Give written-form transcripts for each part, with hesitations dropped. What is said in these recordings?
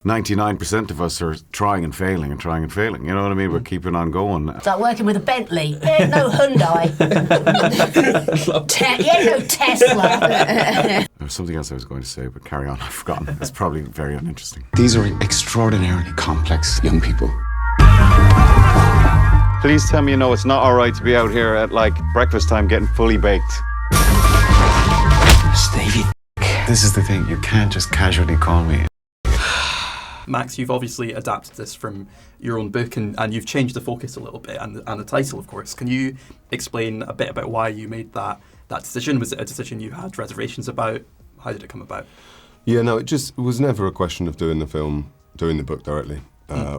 99% of us are trying and failing and trying and failing. You know what I mean? We're keeping on going. It's like working with a Bentley. You ain't no Hyundai. You ain't no Tesla. There was something else I was going to say, but carry on. I've forgotten. It's probably very uninteresting. These are extraordinarily complex young people. Please tell me you know it's not all right to be out here at, like, breakfast time getting fully baked. Stevie, this is the thing. You can't just casually call me. Max, you've obviously adapted this from your own book and you've changed the focus a little bit and the title, of course. Can you explain a bit about why you made that decision? Was it a decision you had reservations about? How did it come about? Yeah, no, it was never a question of doing the book directly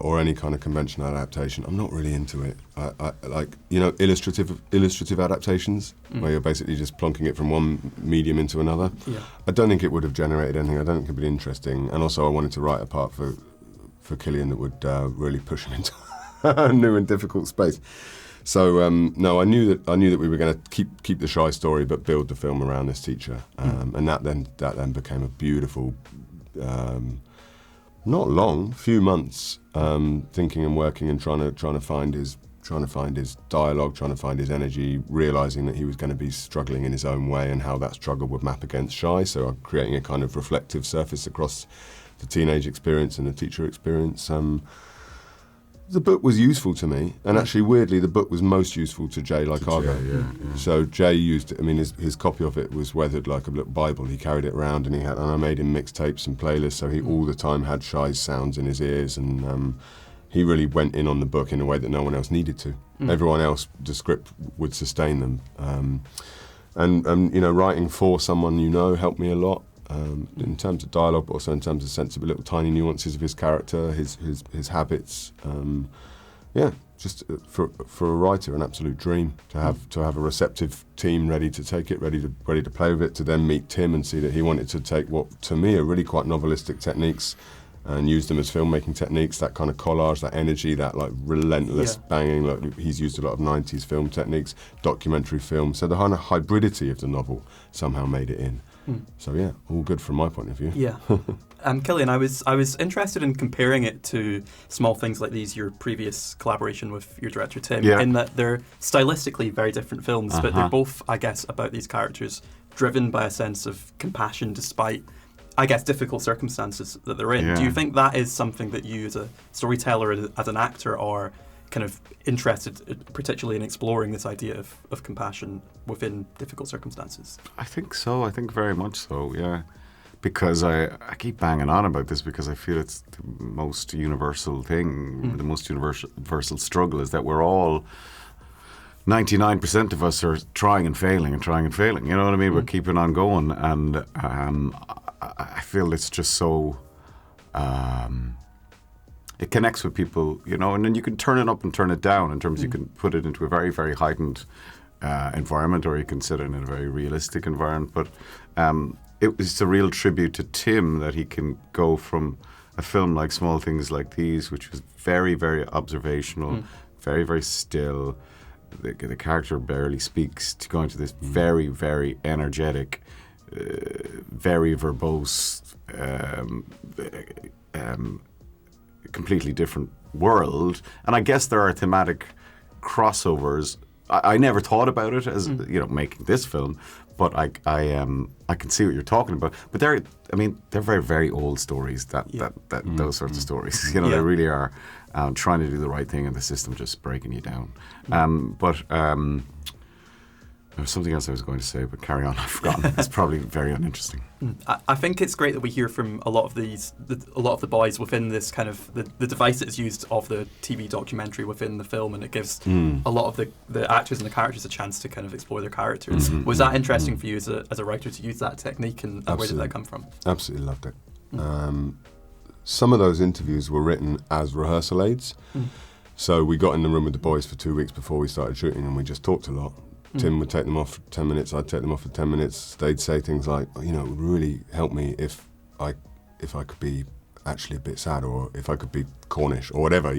or any kind of conventional adaptation. I'm not really into it. I like, illustrative adaptations where you're basically just plonking it from one medium into another. Yeah. I don't think it would have generated anything. I don't think it would be interesting. And also I wanted to write a part for Cillian that would really push him into a new and difficult space. So no, I knew that we were going to keep the Shy story, but build the film around this teacher, and that then became a beautiful, not long, few months, thinking and working and trying to find his dialogue, trying to find his energy, realising that he was going to be struggling in his own way and how that struggle would map against Shy. So I'm creating a kind of reflective surface across the teenage experience and the teacher experience. The book was useful to me, and actually, weirdly, the book was most useful to Jay Argo. Yeah. So Jay used it. I mean, his copy of it was weathered like a little Bible. He carried it around, and I made him mixtapes and playlists, so he all the time had Shy's sounds in his ears, and he really went in on the book in a way that no one else needed to. Everyone else, the script would sustain them, and writing for someone helped me a lot. In terms of dialogue, but also in terms of sensible little tiny nuances of his character, his habits. Just for a writer, an absolute dream to have a receptive team ready to take it, ready to play with it. To then meet Tim and see that he wanted to take what to me are really quite novelistic techniques and use them as filmmaking techniques. That kind of collage, that energy, that like relentless banging. Like he's used a lot of '90s film techniques, documentary film. So the kind of hybridity of the novel somehow made it in. So yeah, all good from my point of view. Yeah. Cillian, I was interested in comparing it to Small Things Like These, your previous collaboration with your director Tim, in that they're stylistically very different films, but they're both, I guess, about these characters driven by a sense of compassion despite, I guess, difficult circumstances that they're in. Yeah. Do you think that is something that you as a storyteller, as an actor, are kind of interested particularly in exploring this idea of compassion within difficult circumstances? I think so. I think very much so, yeah. Because I keep banging on about this because I feel it's the most universal thing, the most universal struggle is that we're all, 99% of us are trying and failing and trying and failing. You know what I mean? We're keeping on going, and I feel it's just so... it connects with people, and then you can turn it up and turn it down in terms of you can put it into a very, very heightened environment, or you can sit in a very realistic environment. But it was a real tribute to Tim that he can go from a film like Small Things Like These, which was very, very observational, very, very still. The character barely speaks, to go into this very, very energetic, very verbose, completely different world. And I guess there are thematic crossovers. I never thought about it as making this film, but I can see what you're talking about. But they're very, very old stories. Those sorts of stories. They really are trying to do the right thing, and the system just breaking you down. There was something else I was going to say, but carry on. I've forgotten. It's probably very uninteresting. I think it's great that we hear from a lot of the boys within this kind of the device that is used of the TV documentary within the film, and it gives a lot of the actors and the characters a chance to kind of explore their characters. Was that interesting for you as a writer to use that technique, and where did that come from? Absolutely loved it. Some of those interviews were written as rehearsal aids. So we got in the room with the boys for 2 weeks before we started shooting, and we just talked a lot. Tim would take them off for 10 minutes, I'd take them off for 10 minutes. They'd say things like, it would really help me if I could be actually a bit sad, or if I could be Cornish, or whatever,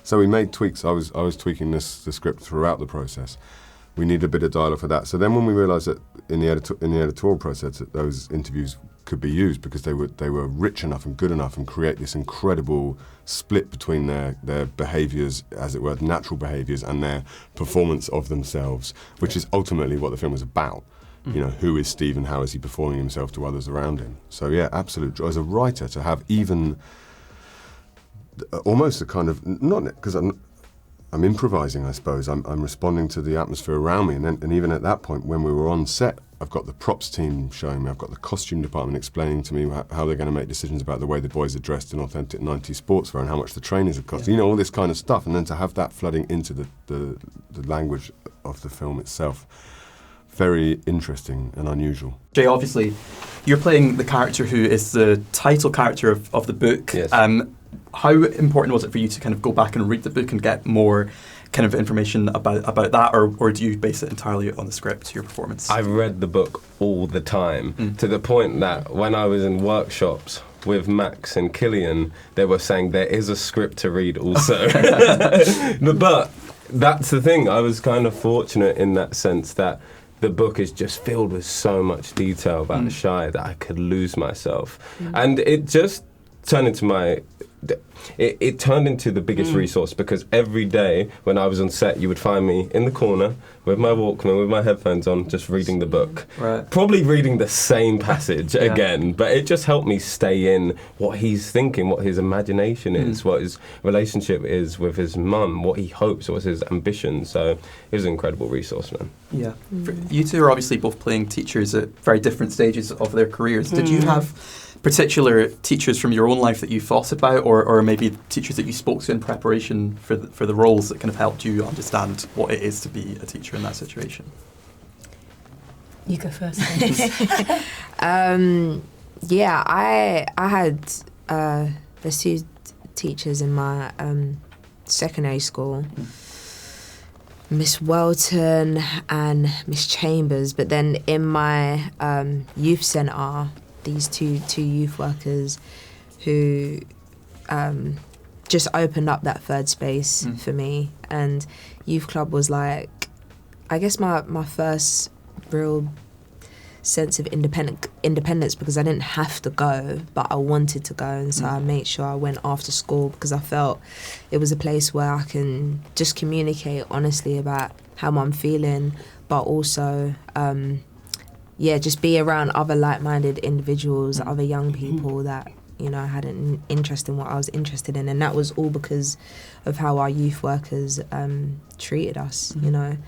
So we made tweaks. I was tweaking the script throughout the process. We needed a bit of dialogue for that. So then when we realised that in the editorial process that those interviews could be used, because they were rich enough and good enough and create this incredible split between their behaviours, as it were, natural behaviours, and their performance of themselves, which is ultimately what the film was about. You know, who is Steve and how is he performing himself to others around him? So yeah, absolute joy as a writer to have even almost a kind of, not because I'm improvising, I suppose. I'm responding to the atmosphere around me, and even at that point when we were on set, I've got the props team showing me, I've got the costume department explaining to me how they're going to make decisions about the way the boys are dressed in authentic 90s sportswear and how much the trainers have cost. You know, all this kind of stuff, and then to have that flooding into the language of the film itself. Very interesting and unusual. Jay, obviously, you're playing the character who is the title character of the book. Yes. How important was it for you to kind of go back and read the book and get more kind of information about that, or do you base it entirely on the script, your performance? I read the book all the time, to the point that when I was in workshops with Max and Cillian, they were saying there is a script to read also. But that's the thing, I was kind of fortunate in that sense that the book is just filled with so much detail about Shai that I could lose myself. And it just turned into it turned into the biggest resource, because every day when I was on set, you would find me in the corner with my Walkman, with my headphones on, just reading the book. Right. Probably reading the same passage again, but it just helped me stay in what he's thinking, what his imagination is, what his relationship is with his mum, what he hopes, what's his ambition. So it was an incredible resource, man. Yeah. You two are obviously both playing teachers at very different stages of their careers. Did you have particular teachers from your own life that you thought about, or maybe teachers that you spoke to in preparation for the roles that kind of helped you understand what it is to be a teacher in that situation? You go first. Yeah, I had there's two teachers in my secondary school, Miss Welton and Miss Chambers, but then in my youth centre, these two youth workers who just opened up that third space for me. And youth club was like, I guess my first real sense of independence, because I didn't have to go, but I wanted to go, and so I made sure I went after school, because I felt it was a place where I can just communicate honestly about how I'm feeling, but also just be around other like-minded individuals, other young people that, you know, had an interest in what I was interested in. And that was all because of how our youth workers treated us, you know.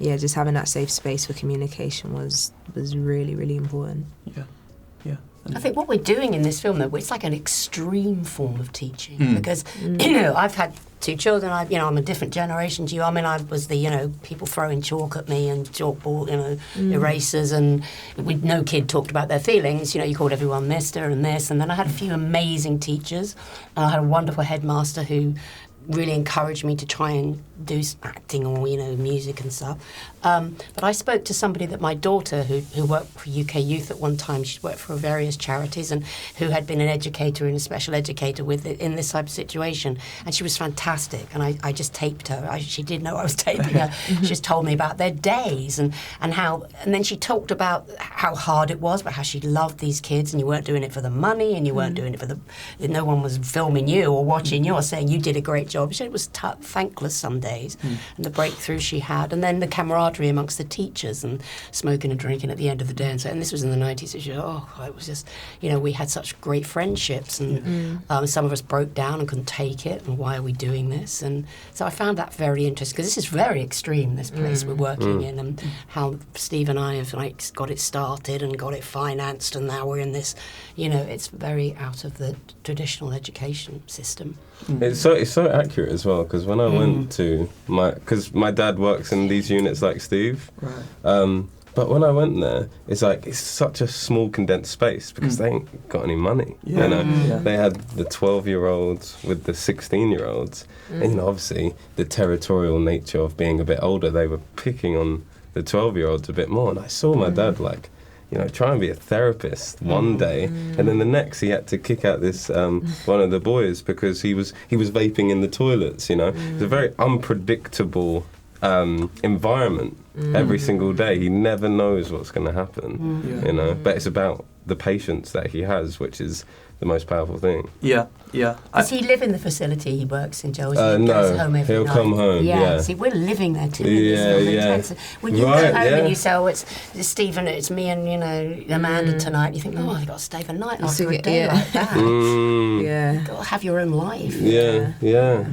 Just having that safe space for communication was really, really important. Yeah. I think what we're doing in this film, though, it's like an extreme form of teaching, because, you know, I've had two children. I'm a different generation to you. I mean, I was the, people throwing chalk at me and chalkboard, erasers, and no kid talked about their feelings. You know, you called everyone Mister and this, and then I had a few amazing teachers, and I had a wonderful headmaster who really encouraged me to try and do acting or, music and stuff. But I spoke to somebody that my daughter, who worked for UK Youth at one time, she'd worked for various charities, and who had been an educator and a special educator in this type of situation. And she was fantastic. And I just taped her. She did know I was taping her. She just told me about their days and then she talked about how hard it was, but how she loved these kids, and you weren't doing it for the money, and you weren't doing it for no one was filming you or watching you or saying you did a great job. She said it was thankless some days, and the breakthrough she had, and then the camaraderie amongst the teachers, and smoking and drinking at the end of the day. And this was in the 90s. So she said, it was just, we had such great friendships, and some of us broke down and couldn't take it, and why are we doing this? And so I found that very interesting, because this is very extreme, this place we're working in, and how Steve and I have got it started and got it financed, and now we're in this, it's very out of the traditional education system. It's so accurate as well, because when I went to because my dad works in these units like Steve, right. But when I went there, it's such a small condensed space, because they ain't got any money. They had the 12-year-olds with the 16-year-olds, and obviously the territorial nature of being a bit older, they were picking on the 12-year-olds a bit more. And I saw my dad try and be a therapist one day, and then the next he had to kick out this one of the boys because he was vaping in the toilets. It's a very unpredictable environment every single day. He never knows what's going to happen. But it's about the patience that he has, which is the most powerful thing. Yeah. Does he live in the facility he works in, Joe? He goes No, home every he'll night? come home. Yeah. See, we're living there too. Yeah. When you Right, go home yeah. and you say, "Oh, it's Stephen, it's me and Amanda tonight," you think, "Oh, I've got to stay for a night after a day like that." You've got to have your own life. Yeah.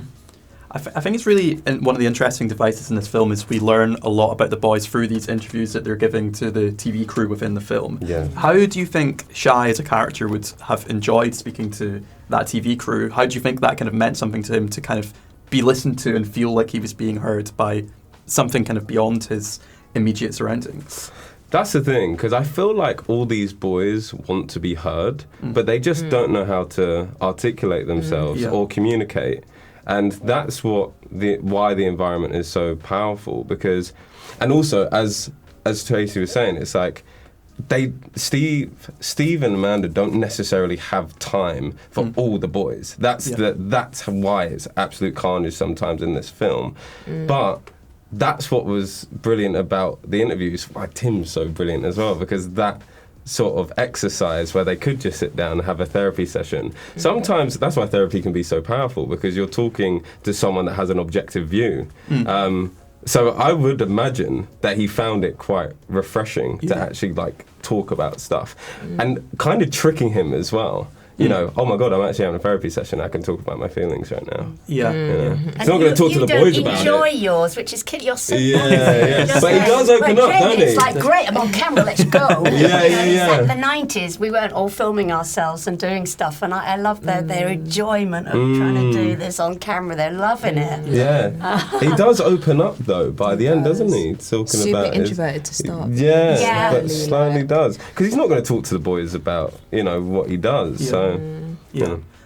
I think it's really one of the interesting devices in this film is we learn a lot about the boys through these interviews that they're giving to the TV crew within the film. Yeah. How do you think Shai as a character would have enjoyed speaking to that TV crew? How do you think that kind of meant something to him to kind of be listened to and feel like he was being heard by something kind of beyond his immediate surroundings? That's the thing, because I feel like all these boys want to be heard, but they just don't know how to articulate themselves or communicate. And that's why the environment is so powerful, because, and also as Tracy was saying, it's like Steve and Amanda don't necessarily have time for all the boys. That's why it's absolute carnage sometimes in this film. But that's what was brilliant about the interviews. Why Tim's so brilliant as well, because that sort of exercise where they could just sit down and have a therapy session. Sometimes that's why therapy can be so powerful, because you're talking to someone that has an objective view. So I would imagine that he found it quite refreshing to actually like talk about stuff and kind of tricking him as well. You know, oh my God, I'm actually having a therapy session. I can talk about my feelings right now. Yeah. He's not going to talk to the boys about it. You don't enjoy yours, which is you're so Yeah. But he does open up, doesn't he? It's like, great, I'm on camera, let's go. Yeah. It's like the 90s, we weren't all filming ourselves and doing stuff, and I love their enjoyment of trying to do this on camera. They're loving it. Yeah. He does open up, though, by the end, doesn't he? Talking Super about introverted to start. Yeah, but slowly does. Because he's not going to talk to the boys about, what he does. So.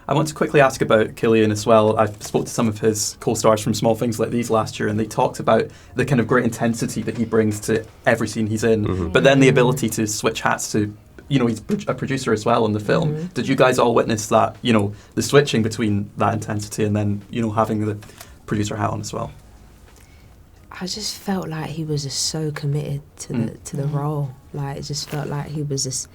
I want to quickly ask about Cillian as well. I spoke to some of his co-stars from Small Things Like These last year, and they talked about the kind of great intensity that he brings to every scene he's in, but then the ability to switch hats to, he's a producer as well in the film. Did you guys all witness that, the switching between that intensity and then, having the producer hat on as well? I just felt like he was just so committed to the role. Like, it just felt like he was just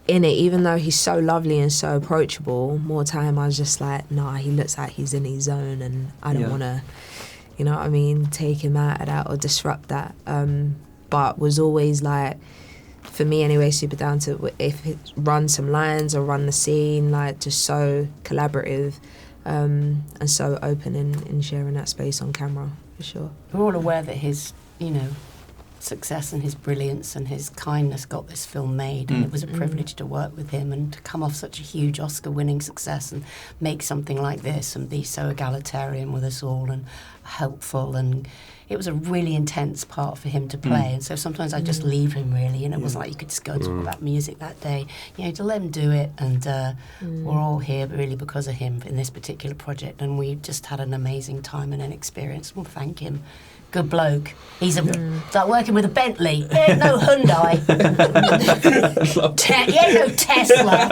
in it, even though he's so lovely and so approachable. More time I was just like, nah, he looks like he's in his zone, and I don't want to, take him out of that or disrupt that. But was always like, for me anyway, super down to if it run some lines or run the scene, like just so collaborative and so open in sharing that space on camera, for sure. We're all aware that his, success and his brilliance and his kindness got this film made, and it was a privilege to work with him and to come off such a huge Oscar-winning success and make something like this and be so egalitarian with us all and helpful, and it was a really intense part for him to play, and so sometimes I just leave him really, and it wasn't like you could just go talk about music that day, to let him do it, and we're all here really because of him in this particular project, and we just had an amazing time and an experience. We'll thank him. Good bloke. He's it's like working with a Bentley. He ain't no Hyundai. He ain't no Tesla.